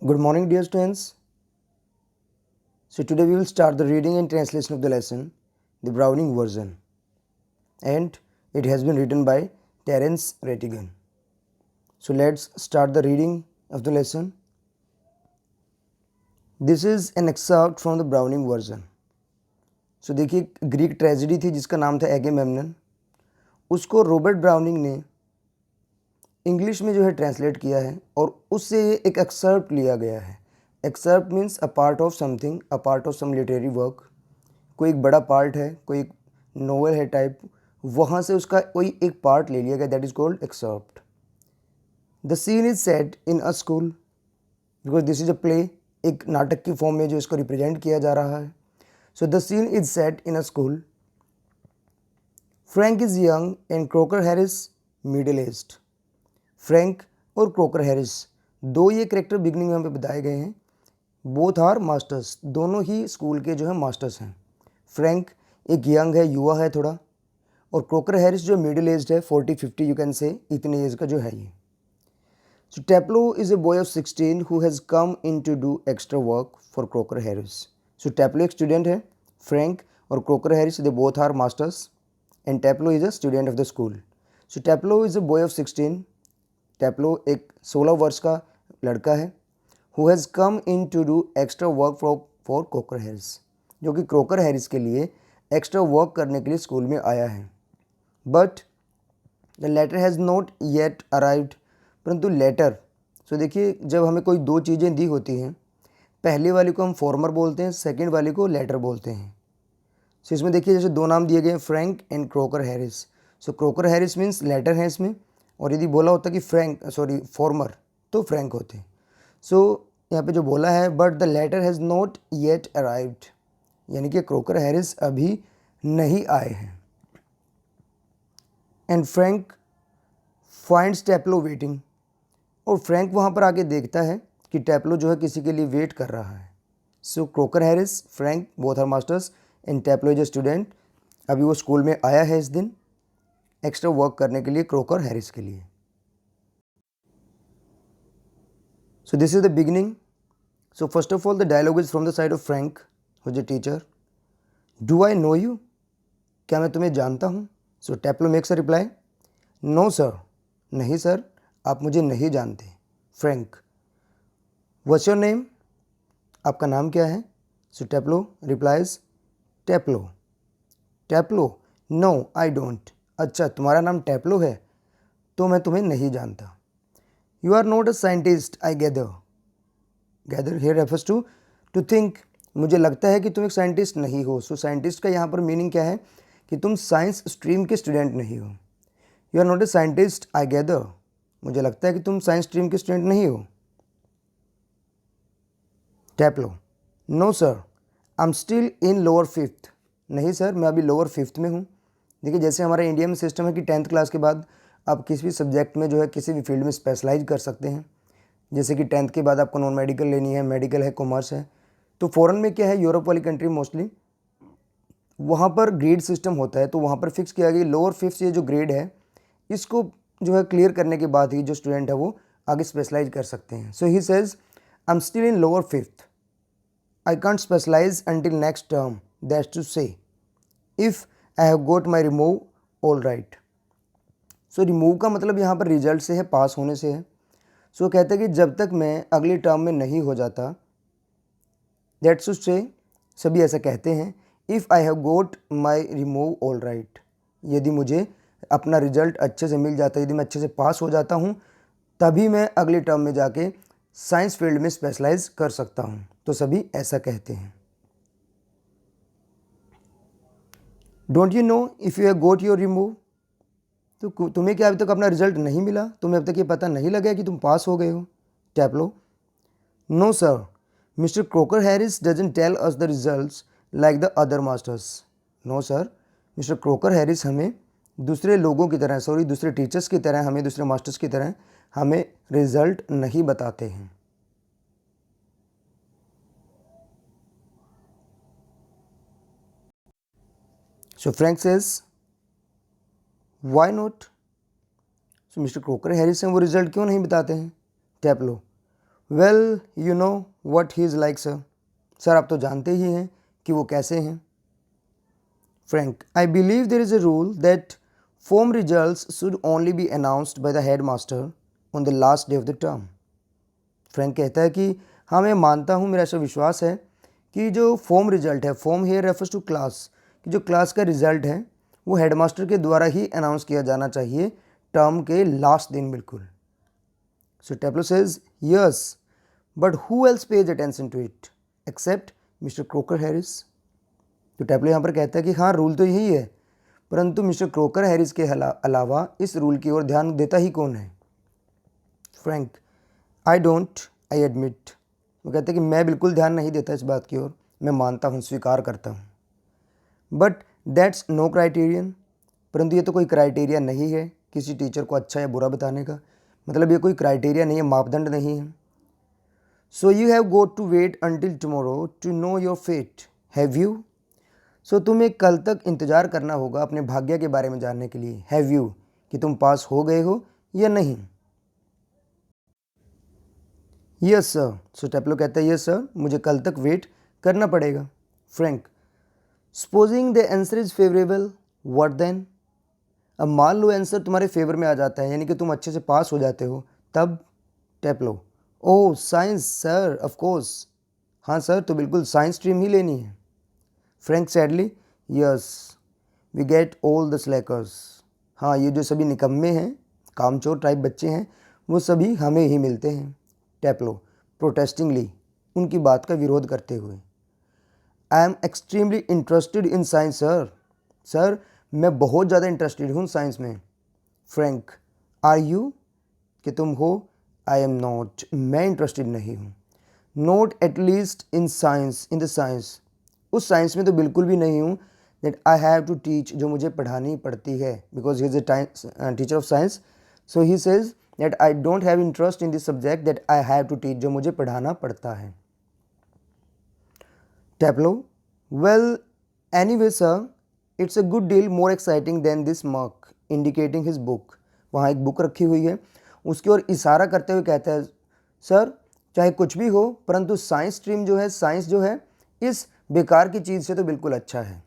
Good morning, dear students. So today we will start the reading and translation of the lesson, the Browning version, and it has been written by Terence Rattigan. So let's start the reading of the lesson. This is an excerpt from the Browning version. So देखिए, Greek tragedy थी जिसका नाम था एगेमेम्नन. उसको Robert browning ने English में जो है ट्रांसलेट किया है और उससे एक एक्सर्प्ट लिया गया है. Excerpt means a part of something, a part of some literary work. कोई एक बड़ा पार्ट है, कोई एक नोवेल है टाइप, वहाँ से उसका कोई एक पार्ट ले लिया गया, that is called excerpt. The scene is set in a school because this is a play. एक नाटक की फॉर्म में जो इसको रिप्रेजेंट किया जा रहा है. So the scene is set in a school. Frank is young and Crocker Harris middle aged. Frank और क्रोकर हैरिस, दो ये करेक्टर बिगनिंग में यहाँ पे बताए गए हैं. बोथ आर मास्टर्स, दोनों ही स्कूल के जो है मास्टर्स हैं. फ्रैंक एक यंग है, युवा है थोड़ा, और क्रोकर हैरिस जो मिडिल एज्ड है, 40-50 यू कैन से, इतने एज का जो है ये. So Taplow is a boy of 16 who has come in to do extra work for Crocker Harris. So Taplow एक स्टूडेंट है. फ्रैंक और Crocker Harris they both are masters and Taplow is a student of the school. So Taplow is a boy of 16. Taplow एक 16 वर्ष का लड़का है. Who has come in to do extra work for Crocker Harris, जो कि Crocker Harris के लिए extra work करने के लिए स्कूल में आया है. But the letter has not yet arrived. परंतु लेटर, सो देखिए, जब हमें कोई दो चीज़ें दी होती हैं, पहले वाली को हम फॉर्मर बोलते हैं, सेकेंड वाली को लेटर बोलते हैं. सो इसमें देखिए, जैसे दो नाम दिए गए हैं, Frank and Crocker Harris. So Crocker Harris means latter है इसमें, और यदि बोला होता कि फॉर्मर, तो फ्रैंक होते. सो यहाँ पे जो बोला है, but the letter has not yet arrived, यानी कि क्रोकर हैरिस अभी नहीं आए हैं. And Frank finds Taplow waiting. और फ्रैंक वहाँ पर आके देखता है कि टेप्लो जो है किसी के लिए वेट कर रहा है. So Crocker Harris, Frank both are masters and Taplow is a student. अभी वो स्कूल में आया है इस दिन एक्स्ट्रा वर्क करने के लिए क्रोकर हैरिस के लिए. So this is the beginning. So first of all, the dialogue is from the side of Frank, who is a teacher. Do I know you? क्या मैं तुम्हें जानता हूँ? So Taplo makes a reply. No sir. नहीं sir, आप मुझे नहीं जानते. Frank. What's your name? आपका नाम क्या है? So Taplo replies. Taplo. Taplo. No, I don't. अच्छा, तुम्हारा नाम टैप्लो है, तो मैं तुम्हें नहीं जानता. You are not a scientist, I gather. Gather here refers to think. मुझे लगता है कि तुम एक साइंटिस्ट नहीं हो. सो साइंटिस्ट का यहाँ पर मीनिंग क्या है कि तुम साइंस स्ट्रीम के स्टूडेंट नहीं हो. You are not a scientist, I gather. मुझे लगता है कि तुम साइंस स्ट्रीम के स्टूडेंट नहीं हो. Taplow. No sir, I am still in lower 5th. नहीं सर, मैं अभी लोअर 5th में हूँ. देखिए, जैसे हमारे इंडिया में सिस्टम है कि 10th क्लास के बाद आप किसी भी सब्जेक्ट में जो है किसी भी फील्ड में स्पेशलाइज कर सकते हैं. जैसे कि 10th के बाद आपको नॉन मेडिकल लेनी है, मेडिकल है, कॉमर्स है. तो फ़ॉरेन में क्या है, यूरोप वाली कंट्री मोस्टली, वहाँ पर ग्रेड सिस्टम होता है. तो वहाँ पर फिक्स किया गया लोअर 5th ये जो ग्रेड है, इसको जो है क्लियर करने के बाद ही जो स्टूडेंट है वो आगे स्पेशलाइज कर सकते हैं. So he says I am still in lower 5th. I can't specialise until next term. That's to say if I have got my remove all right. So remove का मतलब यहाँ पर रिजल्ट से है, पास होने से है. सो कहते हैं कि जब तक मैं अगली टर्म में नहीं हो जाता, दैट्स टू से, सभी ऐसा कहते हैं, if I have got my remove all right. यदि मुझे अपना रिजल्ट अच्छे से मिल जाता है, यदि मैं अच्छे से पास हो जाता हूँ, तभी मैं अगली टर्म में जाके साइंस फील्ड में स्पेशलाइज कर सकता हूँ. तो सभी ऐसा कहते हैं. Don't you know if you have goat your remove. तो तुम्हें क्या अभी तक अपना रिजल्ट नहीं मिला? तुम्हें अब तक ये पता नहीं लगा कि तुम पास हो गए हो? Taplow. No sir, Mister Crocker Harris doesn't tell us the results like the other masters. No sir, Mister Crocker Harris हमें दूसरे लोगों की तरह, दूसरे टीचर्स की तरह, हमें दूसरे मास्टर्स की तरह हमें रिजल्ट नहीं बताते हैं. So Frank says why not. So Mister Crocker Harris हैं, वो रिजल्ट क्यों नहीं बताते हैं? Taplow. Well you know what he is like sir. Sir आप तो जानते ही हैं कि वो कैसे हैं। Frank, I believe there is a rule that form results should only be announced by the head master on the last day of the term. Frank कहता है कि हाँ मैं मानता हूँ, मेरा ऐसा विश्वास है कि जो फॉर्म रिजल्ट है, form here refers to class, कि जो क्लास का रिजल्ट है वो हेडमास्टर के द्वारा ही अनाउंस किया जाना चाहिए टर्म के लास्ट दिन बिल्कुल। So Taplow says yes, but who else pays attention to it except Mister Crocker Harris. तो टेप्लो यहाँ पर कहता है कि हाँ रूल तो यही है, परंतु मिस्टर क्रोकर हैरिस के अलावा इस रूल की ओर ध्यान देता ही कौन है। Frank, I don't, I admit. वो कहते हैं कि मैं बिल्कुल ध्यान नहीं देता इस बात की ओर, मैं मानता हूँ, स्वीकार करता हूँ। बट दैट्स नो क्राइटेरियन, परंतु ये तो कोई क्राइटेरिया नहीं है किसी टीचर को अच्छा या बुरा बताने का। मतलब ये कोई क्राइटेरिया नहीं है, मापदंड नहीं है। So you have got to wait until tomorrow to know your fate, have you. सो तुम्हें कल तक इंतज़ार करना होगा अपने भाग्य के बारे में जानने के लिए, हैव यू, कि तुम पास हो गए हो या नहीं। Yes sir. सो टेप्लो कहता है यस सर, मुझे कल तक वेट करना पड़ेगा। Frank, supposing the answer is favourable, what then. अब मान लो आंसर तुम्हारे फेवर में आ जाता है, यानी कि तुम अच्छे से पास हो जाते हो, तब। Taplow, oh science sir, of course. हाँ सर, तो बिल्कुल साइंस स्ट्रीम ही लेनी है। Frank sadly, yes we get all the slackers. हाँ, ये जो सभी निकम्मे हैं, कामचोर टाइप बच्चे हैं, वो सभी हमें ही मिलते हैं। टेप्लो प्रोटेस्टिंगली, उनकी बात का विरोध करते हुए, I am extremely interested in science sir. Sir मैं बहुत ज़्यादा इंटरेस्टेड हूँ साइंस में। फ्रैंक, आर यू, कि तुम हो। आई एम नॉट, मैं इंटरेस्टेड नहीं हूँ। Not at least in science, in the science, उस साइंस में तो बिल्कुल भी नहीं हूँ that I have to teach, जो मुझे पढ़ानी पड़ती है, because he is a teacher of science. So he says that I don't have interest in this subject that I have to teach, जो मुझे पढ़ाना पड़ता है। Taplow, well anyway sir, it's a good deal more exciting than this muck, indicating his book. वहाँ एक book रखी हुई है, उसकी ओर इशारा करते हुए कहता है, सर चाहे कुछ भी हो, परंतु साइंस स्ट्रीम जो है, साइंस जो है, इस बेकार की चीज़ से तो बिल्कुल अच्छा है।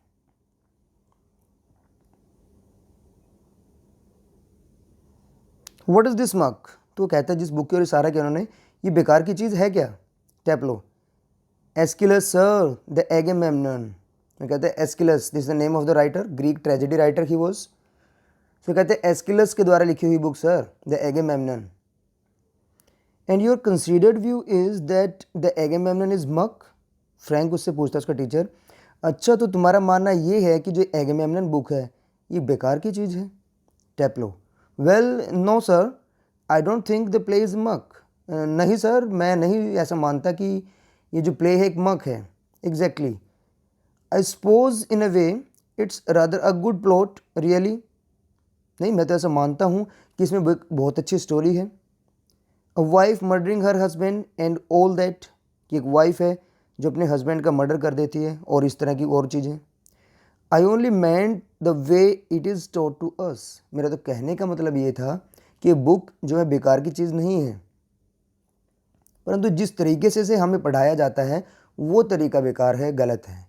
What is this muck. तो कहता है जिस बुक की ओर इशारा किया उन्होंने, ये बेकार की चीज़ है क्या। Taplow, Aeschylus sir, the Agamemnon. कहते हैं Aeschylus, this is the name of the writer, Greek tragedy writer he was. तो कहते हैं एस्किलस के द्वारा लिखी हुई book sir, the Agamemnon. And your considered view is that the Agamemnon is muck. Frank उससे पूछता है उसका टीचर, अच्छा तो तुम्हारा मानना ये है कि जो एगेमेम्नन बुक है ये बेकार की चीज़ है। Taplow, well no sir, I don't think the play is muck. नहीं सर, मैं नहीं ऐसा मानता कि ये जो प्ले है एक मक है। Exactly, I suppose in a way it's rather a good plot really. नहीं, मैं तो ऐसा मानता हूँ कि इसमें बहुत अच्छी स्टोरी है। A wife murdering her husband and all that, कि एक वाइफ है जो अपने हस्बैंड का मर्डर कर देती है और इस तरह की और चीज़ें। I only meant the way it is taught to us. मेरा तो कहने का मतलब ये था कि बुक जो है बेकार की चीज़ नहीं है, परंतु जिस तरीके से इसे हमें पढ़ाया जाता है वो तरीका बेकार है, गलत है।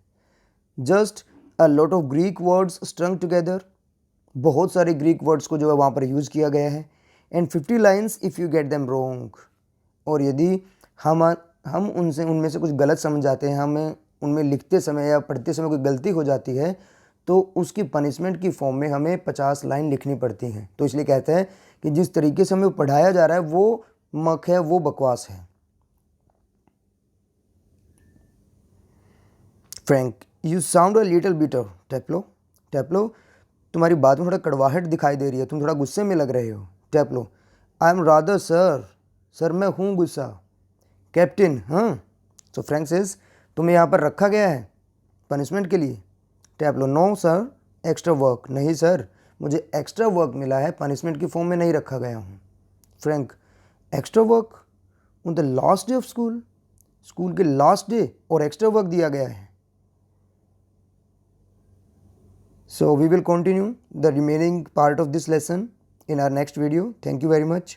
Just a lot of Greek words स्ट्रंग together, बहुत सारे ग्रीक वर्ड्स को जो है वहाँ पर यूज़ किया गया है। And 50 lines if you get them wrong, और यदि हम उनसे उनमें से कुछ गलत समझ जाते हैं, हमें उनमें लिखते समय या पढ़ते समय कोई गलती हो जाती है, तो उसकी पनिशमेंट की फॉर्म में हमें 50 लाइन लिखनी पड़ती हैं। तो इसलिए कहते हैं कि जिस तरीके से हमें पढ़ाया जा रहा है वो मक है, वो बकवास है। Frank, you sound a little bitter. Taplow, Taplow तुम्हारी बात में थोड़ा कड़वाहट दिखाई दे रही है, तुम थोड़ा गुस्से में लग रहे हो। Taplow, I am rather sir, sir मैं हूँ गुस्सा। कैप्टन, हाँ। सो फ्रैंक सेज, तुम्हें यहाँ पर रखा गया है पनिशमेंट के लिए। टेप्लो, नो सर, एक्स्ट्रा वर्क। नहीं सर, मुझे एक्स्ट्रा वर्क मिला है, पनिशमेंट की फॉर्म में नहीं रखा गया हूँ। Frank, extra work on the last day of school, school के लास्ट डे और एक्स्ट्रा वर्क दिया गया है। So we will continue the remaining part of this lesson in our next video. Thank you very much.